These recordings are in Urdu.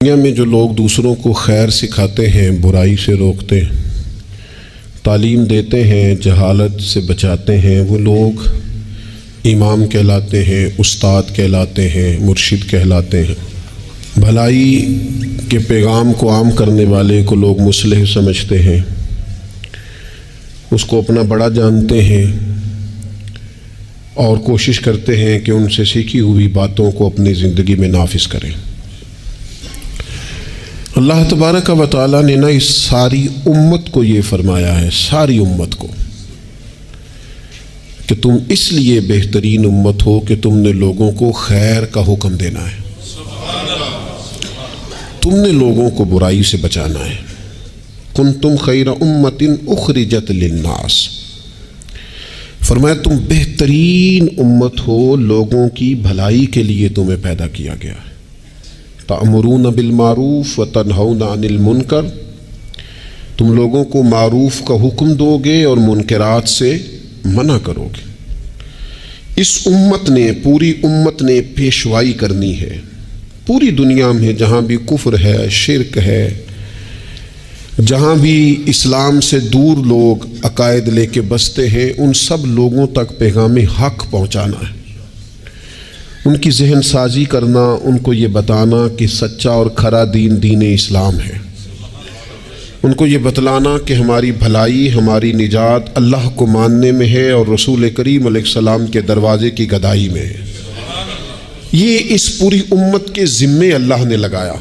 دنیا میں جو لوگ دوسروں کو خیر سکھاتے ہیں، برائی سے روکتے ہیں، تعلیم دیتے ہیں، جہالت سے بچاتے ہیں، وہ لوگ امام کہلاتے ہیں، استاد کہلاتے ہیں، مرشد کہلاتے ہیں۔ بھلائی کے پیغام کو عام کرنے والے کو لوگ مصلح سمجھتے ہیں، اس کو اپنا بڑا جانتے ہیں اور کوشش کرتے ہیں کہ ان سے سیکھی ہوئی باتوں کو اپنی زندگی میں نافذ کریں۔ اللہ تبارک و تعالیٰ نے اس ساری امت کو یہ فرمایا ہے، ساری امت کو، کہ تم اس لیے بہترین امت ہو کہ تم نے لوگوں کو خیر کا حکم دینا ہے، تم نے لوگوں کو برائی سے بچانا ہے۔ کنتم خیر امت اخرجت للناس، فرمایا تم بہترین امت ہو، لوگوں کی بھلائی کے لیے تمہیں پیدا کیا گیا ہے۔ تأمرون بالمعروف وتنہون عن المنکر، تم لوگوں کو معروف کا حکم دو گے اور منکرات سے منع کرو گے۔ اس امت نے، پوری امت نے پیشوائی کرنی ہے پوری دنیا میں، جہاں بھی کفر ہے، شرک ہے، جہاں بھی اسلام سے دور لوگ عقائد لے کے بستے ہیں، ان سب لوگوں تک پیغام حق پہنچانا ہے، ان کی ذہن سازی کرنا، ان کو یہ بتانا کہ سچا اور کھرا دین دین اسلام ہے، ان کو یہ بتلانا کہ ہماری بھلائی، ہماری نجات اللہ کو ماننے میں ہے اور رسول کریم علیہ السلام کے دروازے کی گدائی میں ہے۔ یہ اس پوری امت کے ذمے اللہ نے لگایا۔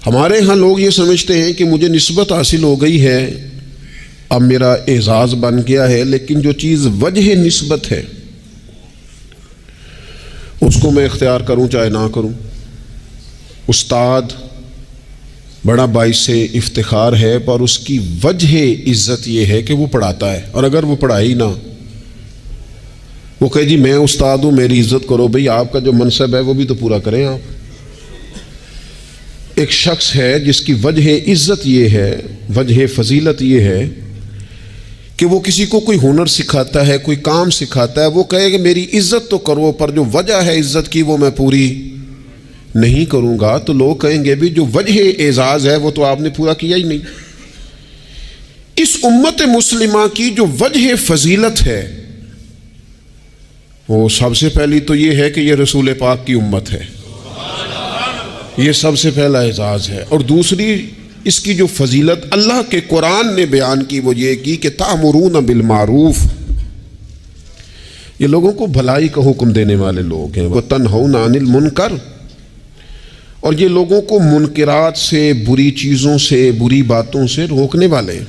ہمارے ہاں لوگ یہ سمجھتے ہیں کہ مجھے نسبت حاصل ہو گئی ہے، اب میرا اعزاز بن گیا ہے، لیکن جو چیز وجہ نسبت ہے اس کو میں اختیار کروں چاہے نہ کروں۔ استاد بڑا باعث افتخار ہے، پر اس کی وجہ عزت یہ ہے کہ وہ پڑھاتا ہے، اور اگر وہ پڑھائی نہ، وہ کہے جی میں استاد ہوں میری عزت کرو، بھئی آپ کا جو منصب ہے وہ بھی تو پورا کریں آپ۔ ایک شخص ہے جس کی وجہ عزت یہ ہے، وجہ فضیلت یہ ہے کہ وہ کسی کو کوئی ہنر سکھاتا ہے، کوئی کام سکھاتا ہے، وہ کہے کہ میری عزت تو کرو، پر جو وجہ ہے عزت کی وہ میں پوری نہیں کروں گا، تو لوگ کہیں گے بھی جو وجہ اعزاز ہے وہ تو آپ نے پورا کیا ہی نہیں۔ اس امت مسلمہ کی جو وجہ فضیلت ہے وہ سب سے پہلی تو یہ ہے کہ یہ رسول پاک کی امت ہے، یہ سب سے پہلا اعزاز ہے، اور دوسری اس کی جو فضیلت اللہ کے قرآن نے بیان کی وہ یہ کی کہ تأمرون بالمعروف، یہ لوگوں کو بھلائی کا حکم دینے والے لوگ ہیں، وتنہون عن المنکر، اور یہ لوگوں کو منکرات سے، بری چیزوں سے، بری باتوں سے روکنے والے۔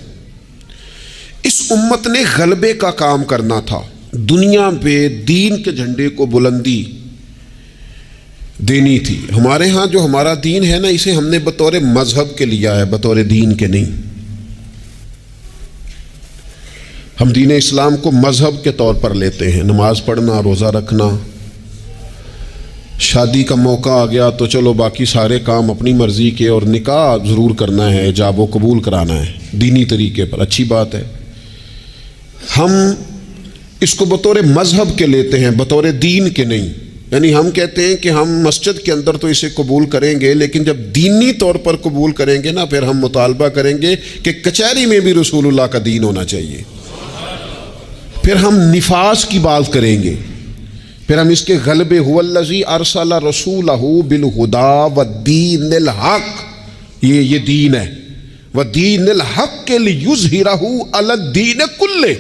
اس امت نے غلبے کا کام کرنا تھا، دنیا پہ دین کے جھنڈے کو بلندی دینی تھی۔ ہمارے ہاں جو ہمارا دین ہے نا، اسے ہم نے بطور مذہب کے لیا ہے، بطور دین کے نہیں۔ ہم دین اسلام کو مذہب کے طور پر لیتے ہیں، نماز پڑھنا، روزہ رکھنا، شادی کا موقع آ گیا تو چلو باقی سارے کام اپنی مرضی کے، اور نکاح ضرور کرنا ہے، ایجاب و قبول کرانا ہے دینی طریقے پر، اچھی بات ہے۔ ہم اس کو بطور مذہب کے لیتے ہیں، بطور دین کے نہیں۔ یعنی ہم کہتے ہیں کہ ہم مسجد کے اندر تو اسے قبول کریں گے، لیکن جب دینی طور پر قبول کریں گے نا، پھر ہم مطالبہ کریں گے کہ کچہری میں بھی رسول اللہ کا دین ہونا چاہیے۔ پھر ہم نفاذ کی بات کریں گے، پھر ہم اس کے غلبے، هو الذی ارسل رسولہ بالہدی والدین الحق، یہ دین ہے، والدین الحق لیظہرہ علی الدین کلہ۔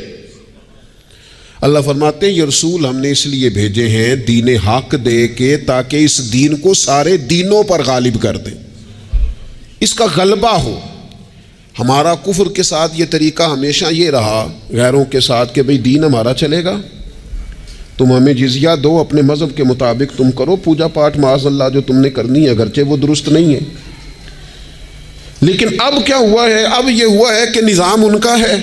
اللہ فرماتے ہیں یہ رسول ہم نے اس لیے بھیجے ہیں دین حق دے کے، تاکہ اس دین کو سارے دینوں پر غالب کر دیں، اس کا غلبہ ہو۔ ہمارا کفر کے ساتھ یہ طریقہ ہمیشہ یہ رہا، غیروں کے ساتھ، کہ بھئی دین ہمارا چلے گا، تم ہمیں جزیہ دو، اپنے مذہب کے مطابق تم کرو پوجا پاٹ، معاذ اللہ جو تم نے کرنی ہے، اگرچہ وہ درست نہیں ہے۔ لیکن اب کیا ہوا ہے؟ اب یہ ہوا ہے کہ نظام ان کا ہے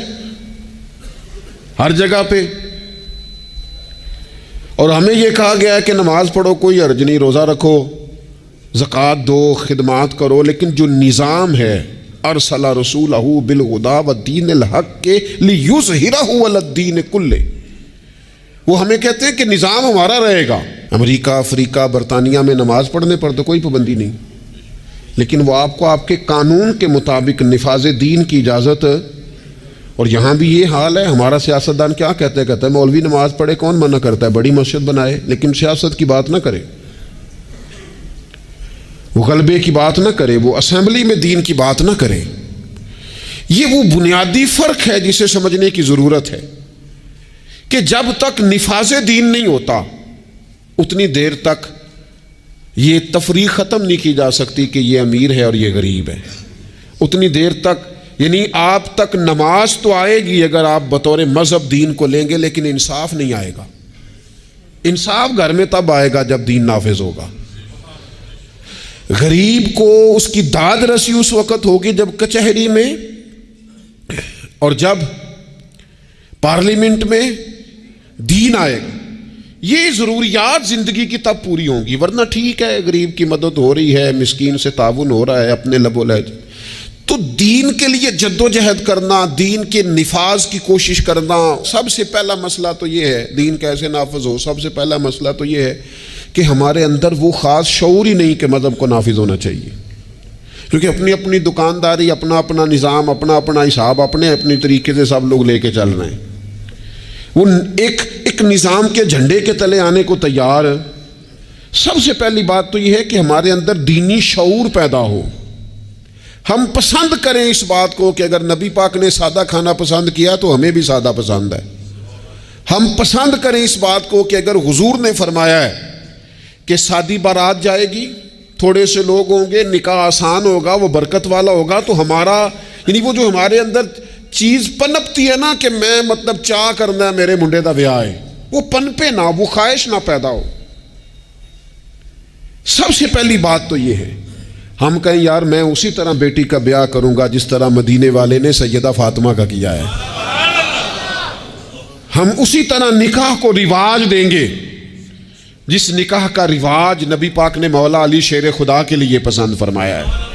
ہر جگہ پہ، اور ہمیں یہ کہا گیا ہے کہ نماز پڑھو کوئی حرج نہیں، روزہ رکھو، زکوٰۃ دو، خدمات کرو، لیکن جو نظام ہے ارسل رسولہ بالہدی والدین الحق لیظہرہ علی الدین کلہ، وہ ہمیں کہتے ہیں کہ نظام ہمارا رہے گا، امریکہ، افریقہ، برطانیہ میں نماز پڑھنے پر تو کوئی پابندی نہیں، لیکن وہ آپ کو آپ کے قانون کے مطابق نفاذ دین کی اجازت، اور یہاں بھی یہ حال ہے۔ ہمارا سیاستدان کیا کہتا ہے مولوی نماز پڑھے، کون منع کرتا ہے، بڑی مسجد بنائے، لیکن سیاست کی بات نہ کرے، وہ غلبے کی بات نہ کرے، وہ اسمبلی میں دین کی بات نہ کرے۔ یہ وہ بنیادی فرق ہے جسے سمجھنے کی ضرورت ہے کہ جب تک نفاذ دین نہیں ہوتا اتنی دیر تک یہ تفریق ختم نہیں کی جا سکتی کہ یہ امیر ہے اور یہ غریب ہے۔ اتنی دیر تک یعنی آپ تک نماز تو آئے گی اگر آپ بطور مذہب دین کو لیں گے، لیکن انصاف نہیں آئے گا۔ انصاف گھر میں تب آئے گا جب دین نافذ ہوگا۔ غریب کو اس کی داد رسی اس وقت ہوگی جب کچہری میں اور جب پارلیمنٹ میں دین آئے گا۔ یہ ضروریات زندگی کی تب پوری ہوں گی، ورنہ ٹھیک ہے غریب کی مدد ہو رہی ہے، مسکین سے تعاون ہو رہا ہے اپنے لب و لہجے، تو دین کے لیے جد و جہد کرنا، دین کے نفاذ کی کوشش کرنا، سب سے پہلا مسئلہ تو یہ ہے دین کیسے نافذ ہو۔ سب سے پہلا مسئلہ تو یہ ہے کہ ہمارے اندر وہ خاص شعور ہی نہیں کہ مذہب کو نافذ ہونا چاہیے، کیونکہ اپنی اپنی دکانداری، اپنا اپنا نظام، اپنا اپنا حساب، اپنے اپنی طریقے سے سب لوگ لے کے چل رہے ہیں۔ وہ ایک نظام کے جھنڈے کے تلے آنے کو تیار۔ سب سے پہلی بات تو یہ ہے کہ ہمارے اندر دینی شعور پیدا ہو، ہم پسند کریں اس بات کو کہ اگر نبی پاک نے سادہ کھانا پسند کیا تو ہمیں بھی سادہ پسند ہے۔ ہم پسند کریں اس بات کو کہ اگر حضور نے فرمایا ہے کہ سادی بارات جائے گی، تھوڑے سے لوگ ہوں گے، نکاح آسان ہوگا، وہ برکت والا ہوگا، تو ہمارا یعنی وہ جو ہمارے اندر چیز پنپتی ہے نا کہ میں مطلب چاہ کرنا ہے میرے منڈے دا بیاہ ہے، وہ پنپے نہ، وہ خواہش نہ پیدا ہو۔ سب سے پہلی بات تو یہ ہے ہم کہیں یار میں اسی طرح بیٹی کا بیاہ کروں گا جس طرح مدینے والے نے سیدہ فاطمہ کا کیا ہے، ہم اسی طرح نکاح کو رواج دیں گے جس نکاح کا رواج نبی پاک نے مولا علی شیر خدا کے لیے پسند فرمایا ہے۔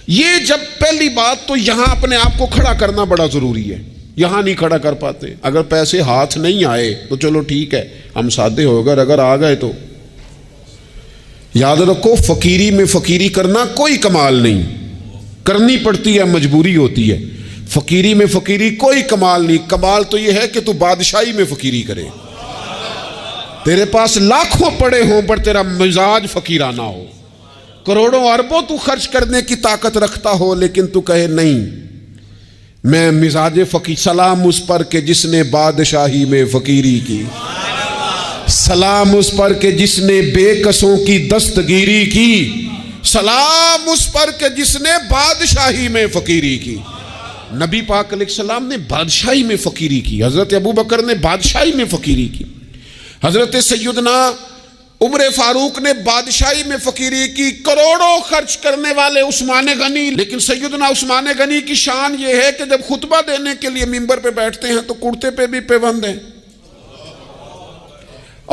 یہ جب پہلی بات تو یہاں اپنے آپ کو کھڑا کرنا بڑا ضروری ہے، یہاں نہیں کھڑا کر پاتے۔ اگر پیسے ہاتھ نہیں آئے تو چلو ٹھیک ہے ہم سادے ہو گئے، اگر آ گئے تو یاد رکھو فقیری میں فقیری کرنا کوئی کمال نہیں، کرنی پڑتی ہے، مجبوری ہوتی ہے۔ فقیری میں فقیری کوئی کمال نہیں، کمال تو یہ ہے کہ تو بادشاہی میں فقیری کرے، تیرے پاس لاکھوں پڑے ہوں پر تیرا مزاج فقیرانہ ہو، کروڑوں اربوں تو خرچ کرنے کی طاقت رکھتا ہو لیکن تو کہے نہیں میں مزاج فقیر۔ سلام اس پر کہ جس نے بادشاہی میں فقیری کی، سلام اس پر کہ جس نے بے کسوں کی دستگیری کی، سلام اس پر کہ جس نے بادشاہی میں فقیری کی۔ نبی پاک علیہ السلام نے بادشاہی میں فقیری کی، حضرت ابوبکر نے بادشاہی میں فقیری کی، حضرت سیدنا عمر فاروق نے بادشاہی میں فقیری کی، کروڑوں خرچ کرنے والے عثمان غنی، لیکن سیدنا عثمان غنی کی شان یہ ہے کہ جب خطبہ دینے کے لیے منبر پہ بیٹھتے ہیں تو کرتے پہ بھی پیوند ہیں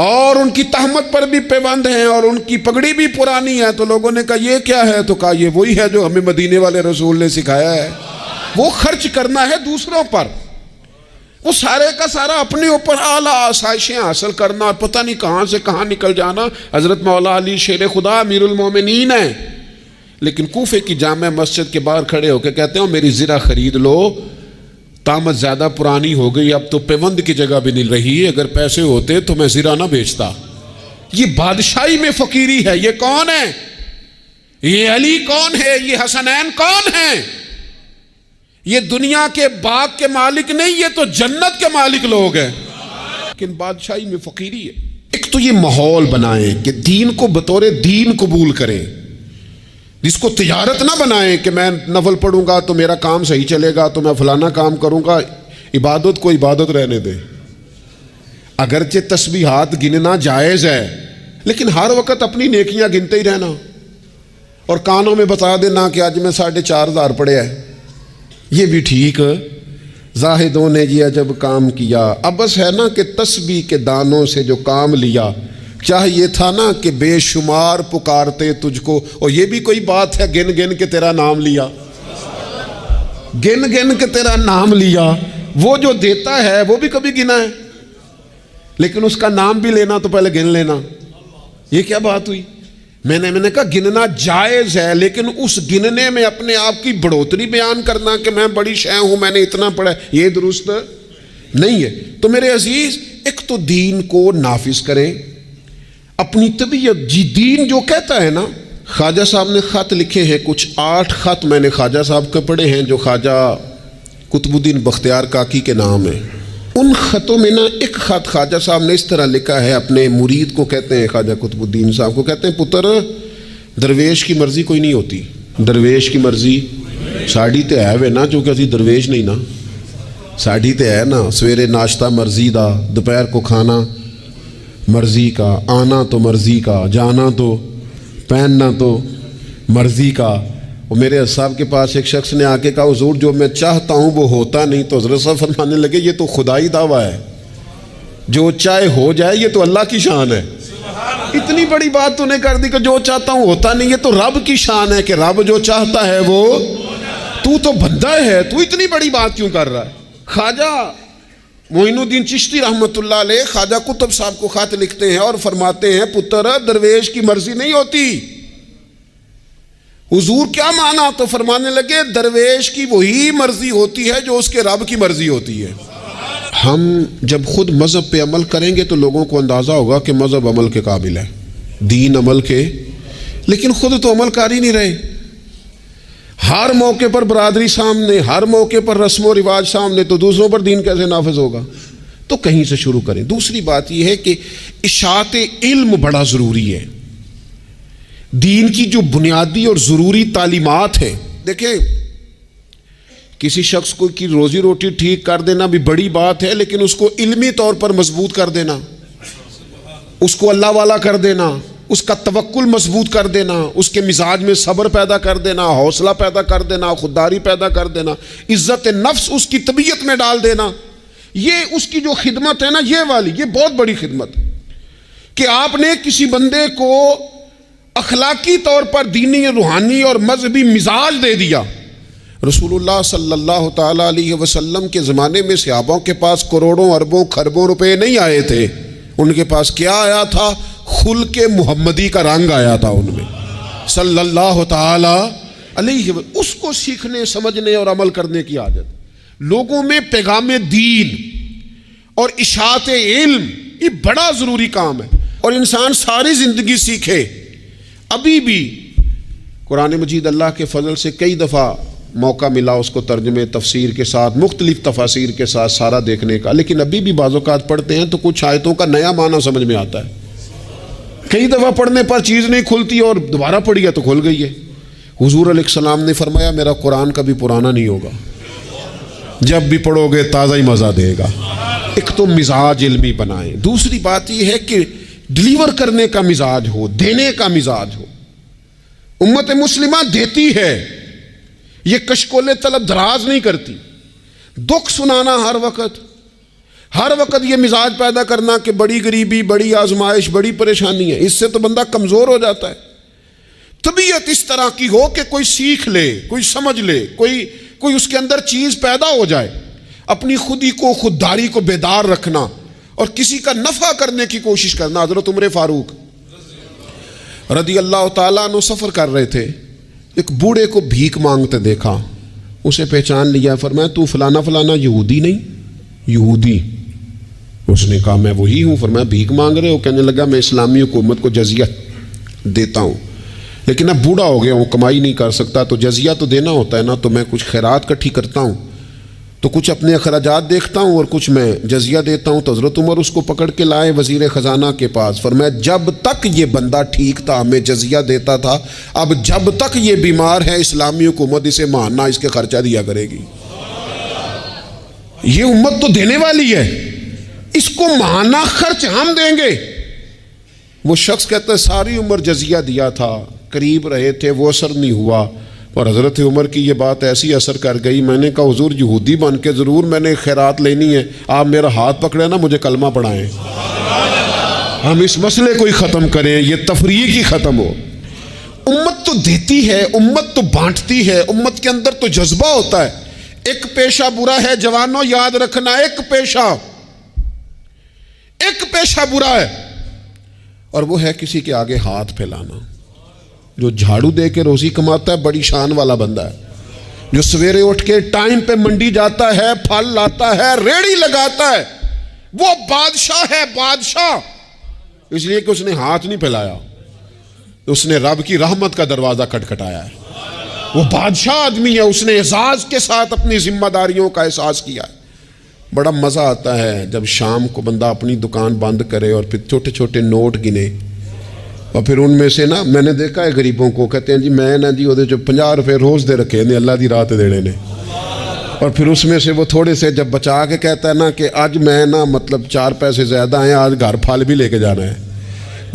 اور ان کی تہمت پر بھی پیوند ہیں اور ان کی پگڑی بھی پرانی ہے۔ تو لوگوں نے کہا یہ کیا ہے؟ تو کہا یہ وہی ہے جو ہمیں مدینے والے رسول نے سکھایا ہے، وہ خرچ کرنا ہے دوسروں پر، وہ سارے کا سارا اپنے اوپر اعلیٰ آسائشیں حاصل کرنا اور پتہ نہیں کہاں سے کہاں نکل جانا۔ حضرت مولا علی شیر خدا امیر المومنین ہیں، لیکن کوفے کی جامع مسجد کے باہر کھڑے ہو کے کہتے ہیں میری زرہ خرید لو، طامت زیادہ پرانی ہو گئی، اب تو پیوند کی جگہ بھی نہیں رہی، اگر پیسے ہوتے تو میں زرہ نہ بیچتا۔ یہ بادشاہی میں فقیری ہے۔ یہ کون ہے؟ یہ علی کون ہے؟ یہ حسنین کون ہیں؟ یہ دنیا کے باغ کے مالک نہیں، یہ تو جنت کے مالک لوگ ہیں، لیکن بادشاہی میں فقیری ہے۔ ایک تو یہ ماحول بنائیں کہ دین کو بطور دین قبول کریں، جس کو تجارت نہ بنائیں کہ میں نفل پڑھوں گا تو میرا کام صحیح چلے گا تو میں فلانا کام کروں گا۔ عبادت کو عبادت رہنے دیں، اگرچہ تسبیحات گننا جائز ہے لیکن ہر وقت اپنی نیکیاں گنتے ہی رہنا اور کانوں میں بتا دینا کہ آج میں 4,500 پڑھے ہے، یہ بھی ٹھیک۔ زاہدوں نے یہ عجب کام کیا، اب بس ہے نا کہ تسبیح کے دانوں سے جو کام لیا، چاہیے تھا نا کہ بے شمار پکارتے تجھ کو۔ اور یہ بھی کوئی بات ہے گن گن کے تیرا نام لیا، گن گن کے تیرا نام لیا۔ وہ جو دیتا ہے وہ بھی کبھی گنا ہے، لیکن اس کا نام بھی لینا تو پہلے گن لینا۔ یہ کیا بات ہوئی؟ میں نے کہا گننا جائز ہے، لیکن اس گننے میں اپنے آپ کی بڑھوتری بیان کرنا کہ میں بڑی شے ہوں، میں نے اتنا پڑھا، یہ درست نہیں ہے۔ تو میرے عزیز، ایک تو دین کو نافذ کریں، اپنی طبیعت جی دین جو کہتا ہے نا۔ خواجہ صاحب نے خط لکھے ہیں، کچھ 8 خط میں نے خواجہ صاحب کے پڑھے ہیں جو خواجہ قطب الدین بختیار کاکی کے نام ہے۔ ان خطوں میں نا ایک خط خواجہ صاحب نے اس طرح لکھا ہے اپنے مرید کو، کہتے ہیں خواجہ قطب الدین صاحب کو، کہتے ہیں پتر درویش کی مرضی کوئی نہیں ہوتی، درویش کی مرضی ساڑی تے ہے وے نا، چونکہ اسی درویش نہیں نا، ساڑی تے ہے نا، سویرے ناشتہ مرضی دا، دوپہر کو کھانا مرضی کا، آنا تو مرضی کا، جانا تو، پہننا تو مرضی کا۔ اور میرے صاحب کے پاس ایک شخص نے آ کے کہا حضور جو میں چاہتا ہوں وہ ہوتا نہیں، تو حضرت صاحب فرمانے لگے یہ تو خدائی دعویٰ ہے، جو چاہے ہو جائے، یہ تو اللہ کی شان ہے۔ اتنی بڑی بات تو نے کر دی کہ جو چاہتا ہوں ہوتا نہیں، یہ تو رب کی شان ہے کہ رب جو چاہتا ہے وہ، تو بندہ ہے، تو اتنی بڑی بات کیوں کر رہا ہے؟ خواجہ معین الدین چشتی رحمۃ اللہ علیہ خواجہ قطب صاحب کو خط لکھتے ہیں اور فرماتے ہیں پتر درویش کی مرضی نہیں ہوتی۔ حضور کیا مانا؟ تو فرمانے لگے درویش کی وہی مرضی ہوتی ہے جو اس کے رب کی مرضی ہوتی ہے۔ ہم جب خود مذہب پہ عمل کریں گے تو لوگوں کو اندازہ ہوگا کہ مذہب عمل کے قابل ہے، دین عمل کے، لیکن خود تو عمل کر ہی نہیں رہے۔ ہر موقع پر برادری سامنے، ہر موقع پر رسم و رواج سامنے، تو دوسروں پر دین کیسے نافذ ہوگا؟ تو کہیں سے شروع کریں۔ دوسری بات یہ ہے کہ اشاعت علم بڑا ضروری ہے۔ دین کی جو بنیادی اور ضروری تعلیمات ہیں، دیکھیں کسی شخص کو کی روزی روٹی ٹھیک کر دینا بھی بڑی بات ہے، لیکن اس کو علمی طور پر مضبوط کر دینا، اس کو اللہ والا کر دینا، اس کا توکل مضبوط کر دینا، اس کے مزاج میں صبر پیدا کر دینا، حوصلہ پیدا کر دینا، خودداری پیدا کر دینا، عزت نفس اس کی طبیعت میں ڈال دینا، یہ اس کی جو خدمت ہے نا، یہ والی، یہ بہت بڑی خدمت کہ آپ نے کسی بندے کو اخلاقی طور پر دینی، روحانی اور مذہبی مزاج دے دیا۔ رسول اللہ صلی اللہ تعالی علیہ وسلم کے زمانے میں صحابوں کے پاس کروڑوں اربوں خربوں روپے نہیں آئے تھے، ان کے پاس کیا آیا تھا؟ خلق محمدی کا رنگ آیا تھا ان میں، صلی اللہ تعالی علیہ وسلم۔ اس کو سیکھنے، سمجھنے اور عمل کرنے کی عادت۔ لوگوں میں پیغام دین اور اشاعت علم، یہ بڑا ضروری کام ہے، اور انسان ساری زندگی سیکھے۔ ابھی بھی قرآن مجید اللہ کے فضل سے کئی دفعہ موقع ملا اس کو ترجمے تفسیر کے ساتھ، مختلف تفاسیر کے ساتھ سارا دیکھنے کا، لیکن ابھی بھی بعض اوقات پڑھتے ہیں تو کچھ آیتوں کا نیا معنی سمجھ میں آتا ہے۔ کئی دفعہ پڑھنے پر چیز نہیں کھلتی اور دوبارہ پڑھی ہے تو کھل گئی ہے۔ حضور علیہ السلام نے فرمایا میرا قرآن کبھی پرانا نہیں ہوگا، جب بھی پڑھو گے تازہ ہی مزہ دے گا۔ ایک تو مزاج علمی بنائیں، دوسری بات یہ ہے کہ ڈلیور کرنے کا مزاج ہو، دینے کا مزاج ہو۔ امت مسلمہ دیتی ہے، یہ کشکول طلب دراز نہیں کرتی۔ دکھ سنانا ہر وقت یہ مزاج پیدا کرنا کہ بڑی غریبی، بڑی آزمائش، بڑی پریشانی ہے، اس سے تو بندہ کمزور ہو جاتا ہے۔ طبیعت اس طرح کی ہو کہ کوئی سیکھ لے، کوئی سمجھ لے، کوئی اس کے اندر چیز پیدا ہو جائے۔ اپنی خودی کو، خودداری کو بیدار رکھنا اور کسی کا نفع کرنے کی کوشش کرنا۔ حضرت عمر فاروق رضی اللہ تعالیٰ عنہ سفر کر رہے تھے، ایک بوڑھے کو بھیک مانگتے دیکھا، اسے پہچان لیا، فرمایا تو فلانا فلانا یہودی نہیں؟ یہودی۔ اس نے کہا میں وہی ہوں۔ فرمایا بھیک مانگ رہے ہو؟ کہنے لگا میں اسلامی حکومت کو جزیہ دیتا ہوں، لیکن اب بوڑھا ہو گیا ہوں، کمائی نہیں کر سکتا، تو جزیہ تو دینا ہوتا ہے نا، تو میں کچھ خیرات کٹھی کرتا ہوں، تو کچھ اپنے اخراجات دیکھتا ہوں اور کچھ میں جزیہ دیتا ہوں۔ تو حضرت عمر اس کو پکڑ کے لائے وزیر خزانہ کے پاس، فرمایا جب تک یہ بندہ ٹھیک تھا ہمیں جزیہ دیتا تھا، اب جب تک یہ بیمار ہے اسلامی حکومت اسے ماہانہ اس کے خرچہ دیا کرے گی۔ یہ امت تو دینے والی ہے، اس کو ماہانہ خرچ ہم دیں گے۔ وہ شخص کہتا ہے ساری عمر جزیہ دیا تھا، قریب رہے تھے، وہ اثر نہیں ہوا، اور حضرت عمر کی یہ بات ایسی اثر کر گئی، میں نے کہا حضور یہودی بن کے ضرور میں نے خیرات لینی ہے، آپ میرا ہاتھ پکڑے نا، مجھے کلمہ پڑھائیں، ہم اس مسئلے کو ہی ختم کریں، یہ تفریق ہی ختم ہو۔ امت تو دیتی ہے، امت تو بانٹتی ہے، امت کے اندر تو جذبہ ہوتا ہے۔ ایک پیشہ برا ہے جوانوں، یاد رکھنا، ایک پیشہ برا ہے، اور وہ ہے کسی کے آگے ہاتھ پھیلانا۔ جو جھاڑو دے کے روزی کماتا ہے بڑی شان والا بندہ ہے، جو سویرے اٹھ کے ٹائم پہ منڈی جاتا ہے، پھل لاتا ہے، ریڑھی لگاتا ہے، وہ بادشاہ ہے، بادشاہ، اس لیے کہ اس نے ہاتھ نہیں پھیلایا، اس نے رب کی رحمت کا دروازہ کھٹکھٹایا ہے۔ وہ بادشاہ آدمی ہے، اس نے اعزاز کے ساتھ اپنی ذمہ داریوں کا احساس کیا ہے۔ بڑا مزہ آتا ہے جب شام کو بندہ اپنی دکان بند کرے اور پھر چھوٹے چھوٹے نوٹ گنے، اور پھر ان میں سے نا، میں نے دیکھا ہے غریبوں کو، کہتے ہیں جی میں نا جی وہ 50 روپے روز دے رکھے نے اللہ دی راہ تے دینے نے، اور پھر اس میں سے وہ تھوڑے سے جب بچا کے کہتا ہے نا کہ آج میں نا مطلب 4 پیسے زیادہ ہیں، آج گھر پھل بھی لے کے جانا ہے۔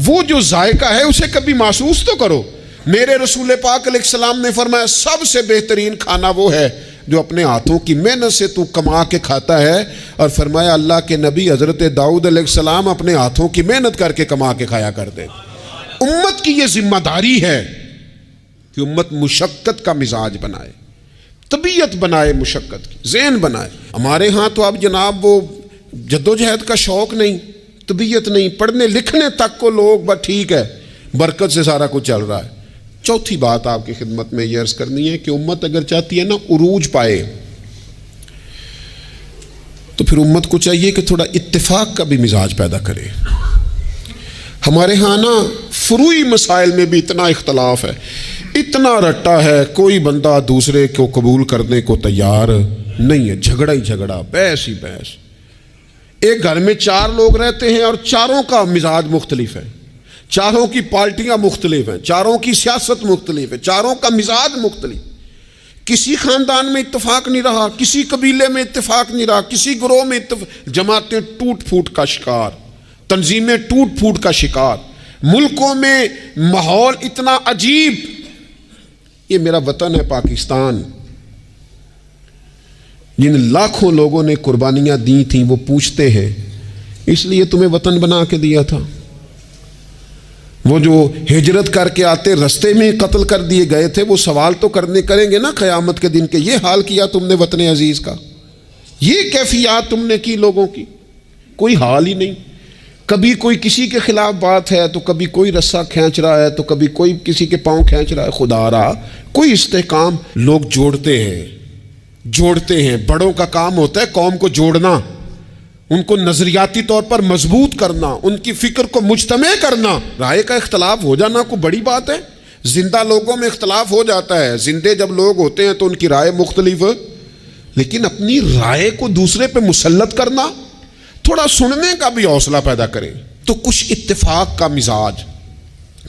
وہ جو ذائقہ ہے اسے کبھی محسوس تو کرو۔ میرے رسول پاک علیہ السلام نے فرمایا سب سے بہترین کھانا وہ ہے جو اپنے ہاتھوں کی محنت سے تو کما کے کھاتا ہے، اور فرمایا اللہ کے نبی حضرت داؤد علیہ السلام اپنے ہاتھوں کی محنت کر کے کما کے کھایا کرتے۔ امت کی یہ ذمہ داری ہے کہ امت مشقت کا مزاج بنائے، طبیعت بنائے، مشقت کی ذہن بنائے۔ ہمارے ہاں تو اب جناب وہ جدوجہد کا شوق نہیں، طبیعت نہیں، پڑھنے لکھنے تک کو لوگ بس ٹھیک ہے، برکت سے سارا کچھ چل رہا ہے۔ چوتھی بات آپ کی خدمت میں یہ عرض کرنی ہے کہ امت اگر چاہتی ہے نا عروج پائے، تو پھر امت کو چاہیے کہ تھوڑا اتفاق کا بھی مزاج پیدا کرے۔ ہمارے ہاں نا فروعی مسائل میں بھی اتنا اختلاف ہے، اتنا رٹا ہے، کوئی بندہ دوسرے کو قبول کرنے کو تیار نہیں ہے، جھگڑا ہی جھگڑا، بحث ہی بحث۔ ایک گھر میں 4 لوگ رہتے ہیں اور چاروں کا مزاج مختلف ہے، چاروں کی پارٹیاں مختلف ہیں، چاروں کی سیاست مختلف ہے، چاروں کا مزاج مختلف۔ کسی خاندان میں اتفاق نہیں رہا، کسی قبیلے میں اتفاق نہیں رہا، کسی گروہ میں جماعتیں ٹوٹ پھوٹ کا شکار، تنظیمیں ٹوٹ پھوٹ کا شکار، ملکوں میں ماحول اتنا عجیب۔ یہ میرا وطن ہے پاکستان، جن لاکھوں لوگوں نے قربانیاں دی تھیں وہ پوچھتے ہیں اس لیے تمہیں وطن بنا کے دیا تھا؟ وہ جو ہجرت کر کے آتے رستے میں قتل کر دیے گئے تھے، وہ سوال تو کریں گے نا قیامت کے دن کہ یہ حال کیا تم نے وطن عزیز کا، یہ کیفیات تم نے کی لوگوں کی؟ کوئی حال ہی نہیں۔ کبھی کوئی کسی کے خلاف بات ہے تو کبھی کوئی رسہ کھینچ رہا ہے تو کبھی کوئی کسی کے پاؤں کھینچ رہا ہے۔ خدا را کوئی استحکام، لوگ جوڑتے ہیں، بڑوں کا کام ہوتا ہے قوم کو جوڑنا، ان کو نظریاتی طور پر مضبوط کرنا، ان کی فکر کو مجتمع کرنا۔ رائے کا اختلاف ہو جانا کوئی بڑی بات ہے؟ زندہ لوگوں میں اختلاف ہو جاتا ہے، زندے جب لوگ ہوتے ہیں تو ان کی رائے مختلف، لیکن اپنی رائے کو دوسرے پہ مسلط کرنا، تھوڑا سننے کا بھی حوصلہ پیدا کریں تو کچھ اتفاق کا مزاج،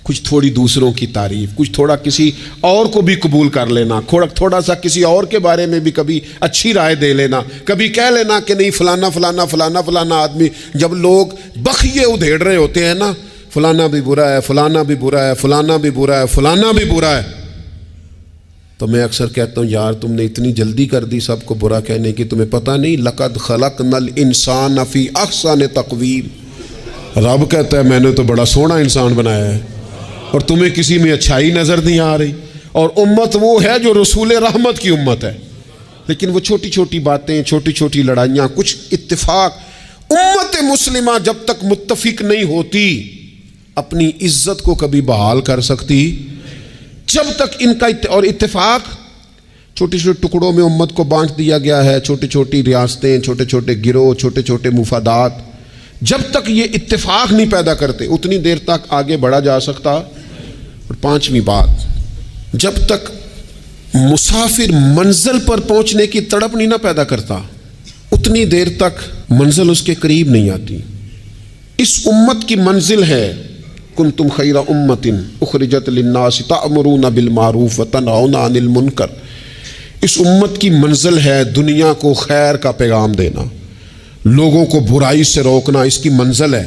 کچھ تھوڑی دوسروں کی تعریف، کچھ تھوڑا کسی اور کو بھی قبول کر لینا، تھوڑا سا کسی اور کے بارے میں بھی کبھی اچھی رائے دے لینا، کبھی کہہ لینا کہ نہیں فلانا فلانا فلانا فلانا آدمی۔ جب لوگ بخیے ادھیڑ رہے ہوتے ہیں نا، فلانا بھی برا ہے، فلانا بھی برا ہے، فلانا بھی برا ہے، فلانا بھی برا ہے، تو میں اکثر کہتا ہوں یار تم نے اتنی جلدی کر دی سب کو برا کہنے کی، تمہیں پتہ نہیں لقد خلقنا الانسان فی احسن تقویم۔ رب کہتا ہے میں نے تو بڑا سونا انسان بنایا ہے اور تمہیں کسی میں اچھائی نظر نہیں آ رہی۔ اور امت وہ ہے جو رسول رحمت کی امت ہے، لیکن وہ چھوٹی چھوٹی باتیں، چھوٹی چھوٹی لڑائیاں، کچھ اتفاق۔ امت مسلمہ جب تک متفق نہیں ہوتی اپنی عزت کو کبھی بحال کر سکتی، جب تک ان کا اور اتفاق، چھوٹے چھوٹے ٹکڑوں میں امت کو بانٹ دیا گیا ہے، چھوٹی چھوٹی ریاستیں، چھوٹے چھوٹے گروہ، چھوٹے چھوٹے مفادات، جب تک یہ اتفاق نہیں پیدا کرتے اتنی دیر تک آگے بڑھا جا سکتا۔ اور 5ویں بات، جب تک مسافر منزل پر پہنچنے کی تڑپ نہیں نہ پیدا کرتا اتنی دیر تک منزل اس کے قریب نہیں آتی۔ اس امت کی منزل ہے کنتم خیر امت اخرجت للناس تأمرون بالمعروف وتنہون عن المنکر۔ اس امت کی منزل ہے دنیا کو خیر کا پیغام دینا، لوگوں کو برائی سے روکنا، اس کی منزل ہے۔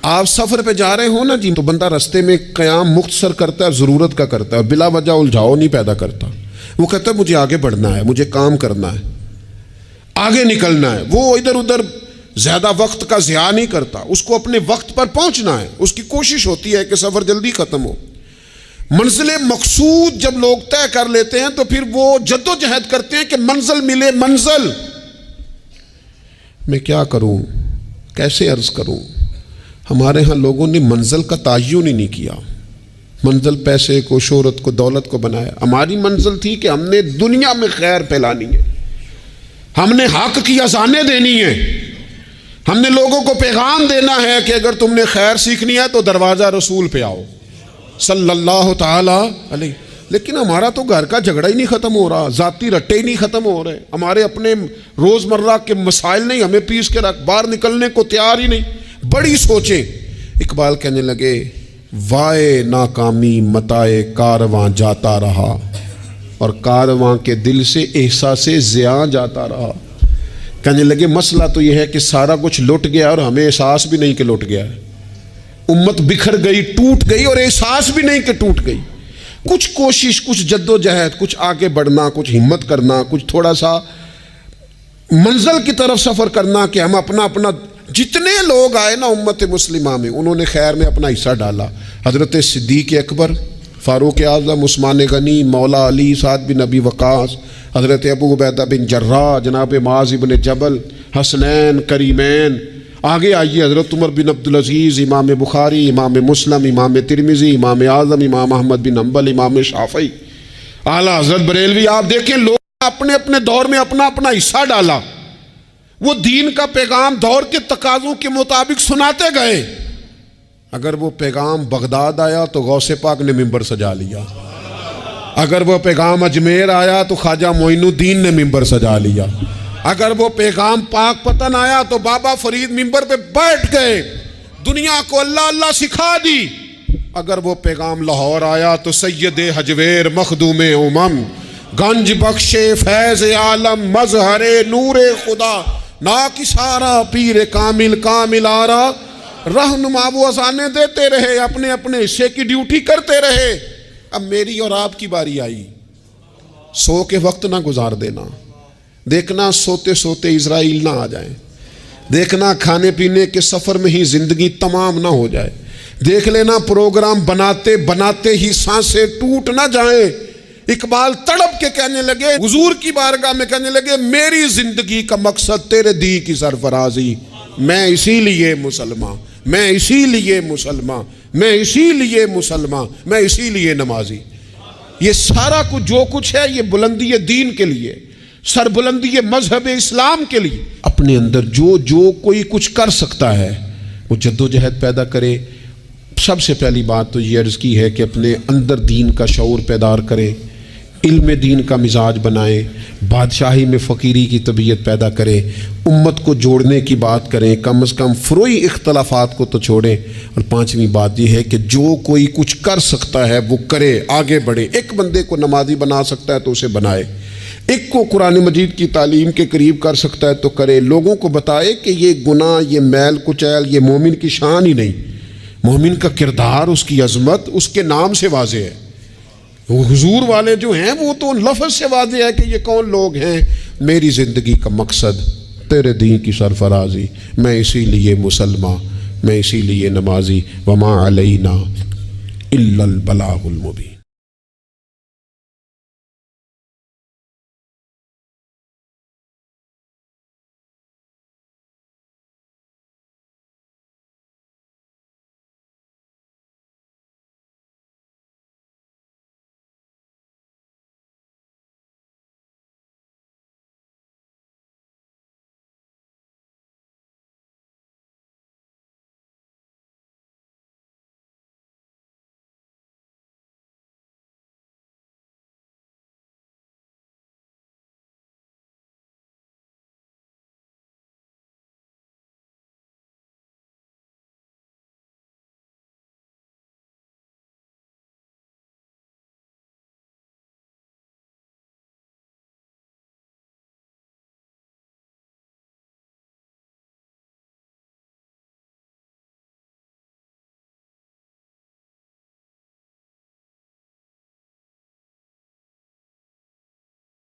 آپ سفر پہ جا رہے ہو نا جی، تو بندہ رستے میں قیام مختصر کرتا ہے، ضرورت کا کرتا ہے، بلا وجہ الجھاؤ نہیں پیدا کرتا۔ وہ کہتا ہے مجھے آگے بڑھنا ہے، مجھے کام کرنا ہے، آگے نکلنا ہے۔ وہ ادھر ادھر زیادہ وقت کا ضیاع نہیں کرتا، اس کو اپنے وقت پر پہنچنا ہے، اس کی کوشش ہوتی ہے کہ سفر جلدی ختم ہو۔ منزل مقصود جب لوگ طے کر لیتے ہیں تو پھر وہ جد و جہد کرتے ہیں کہ منزل ملے۔ منزل میں کیا کروں، کیسے عرض کروں؟ ہمارے ہاں لوگوں نے منزل کا تعین ہی نہیں کیا، منزل پیسے کو، شہرت کو، دولت کو بنایا۔ ہماری منزل تھی کہ ہم نے دنیا میں خیر پھیلانی ہے، ہم نے حق کی اذانیں دینی ہے، ہم نے لوگوں کو پیغام دینا ہے کہ اگر تم نے خیر سیکھنی ہے تو دروازہ رسول پہ آؤ صلی اللہ تعالی علیہ۔ لیکن ہمارا تو گھر کا جھگڑا ہی نہیں ختم ہو رہا، ذاتی رٹے ہی نہیں ختم ہو رہے، ہمارے اپنے روزمرہ کے مسائل نہیں ہمیں پیس کے رکھ، باہر نکلنے کو تیار ہی نہیں، بڑی سوچیں۔ اقبال کہنے لگے وائے ناکامی متائے کارواں جاتا رہا، اور کارواں کے دل سے احساس زیاں جاتا رہا۔ کہنے لگے مسئلہ تو یہ ہے کہ سارا کچھ لٹ گیا اور ہمیں احساس بھی نہیں کہ لٹ گیا ہے، امت بکھر گئی، ٹوٹ گئی، اور احساس بھی نہیں کہ ٹوٹ گئی۔ کچھ کوشش، کچھ جد و جہد، کچھ آگے بڑھنا، کچھ ہمت کرنا، کچھ تھوڑا سا منزل کی طرف سفر کرنا کہ ہم اپنا جتنے لوگ آئے نا امت مسلمہ میں انہوں نے خیر میں اپنا حصہ ڈالا۔ حضرت صدیق اکبر، فاروق اعظم، عثمان غنی، مولا علی، سعد بن ابی وقاص، حضرت ابو عبیدہ بن جراح، جناب معاذ بن جبل، حسنین، کریمین، آگے آئیے حضرت عمر بن عبدالعزیز، امام بخاری، امام مسلم، امام ترمذی، امام اعظم، امام احمد بن حنبل، امام شافعی، اعلیٰ حضرت بریلوی۔ آپ دیکھیں لوگ اپنے اپنے دور میں اپنا حصہ ڈالا، وہ دین کا پیغام دور کے تقاضوں کے مطابق سناتے گئے۔ اگر وہ پیغام بغداد آیا تو غوث پاک نے ممبر سجا لیا، اگر وہ پیغام اجمیر آیا تو خواجہ معین الدین نے ممبر سجا لیا، اگر وہ پیغام پاک پتن آیا تو بابا فرید ممبر پہ بیٹھ گئے، دنیا کو اللہ اللہ سکھا دی۔ اگر وہ پیغام لاہور آیا تو سید حجویر مخدوم امم، گنج بخش فیض عالم، مظہر نور خدا، ناکسارا پیر کامل کامل آرا، رہنما وہ اذانیں دیتے رہے، اپنے اپنے حصے کی ڈیوٹی کرتے رہے۔ اب میری اور آپ کی باری آئی، سو کے وقت نہ گزار دینا، دیکھنا سوتے سوتے اسرائیل نہ آ جائیں، دیکھنا کھانے پینے کے سفر میں ہی زندگی تمام نہ ہو جائے، دیکھ لینا پروگرام بناتے بناتے ہی سانسیں ٹوٹ نہ جائیں۔ اقبال تڑپ کے کہنے لگے، حضور کی بارگاہ میں کہنے لگے میری زندگی کا مقصد تیرے دین کی سرفرازی، میں اسی لیے مسلمان، میں اسی لیے مسلمان، میں اسی لیے مسلمان، میں اسی لیے نمازی۔ یہ سارا کچھ جو کچھ ہے یہ بلندی دین کے لیے، سربلندی مذہب اسلام کے لیے۔ اپنے اندر جو کوئی کچھ کر سکتا ہے وہ جد و جہد پیدا کرے۔ سب سے پہلی بات تو یہ عرض کی ہے کہ اپنے اندر دین کا شعور پیدا کرے، علم دین کا مزاج بنائے، بادشاہی میں فقیری کی طبیعت پیدا کرے، امت کو جوڑنے کی بات کریں، کم از کم فروعی اختلافات کو تو چھوڑیں۔ اور پانچویں بات یہ ہے کہ جو کوئی کچھ کر سکتا ہے وہ کرے، آگے بڑھے۔ ایک بندے کو نمازی بنا سکتا ہے تو اسے بنائے، ایک کو قرآن مجید کی تعلیم کے قریب کر سکتا ہے تو کرے، لوگوں کو بتائے کہ یہ گناہ، یہ میل کچیل، یہ مومن کی شان ہی نہیں، مومن کا کردار، اس کی عظمت اس کے نام سے واضح ہے۔ وہ حضور والے جو ہیں وہ تو لفظ سے واضح ہے کہ یہ کون لوگ ہیں۔ میری زندگی کا مقصد تیرے دین کی سرفرازی، میں اسی لیے مسلمان، میں اسی لیے نمازی، وما علینا الا البلاغ المبین۔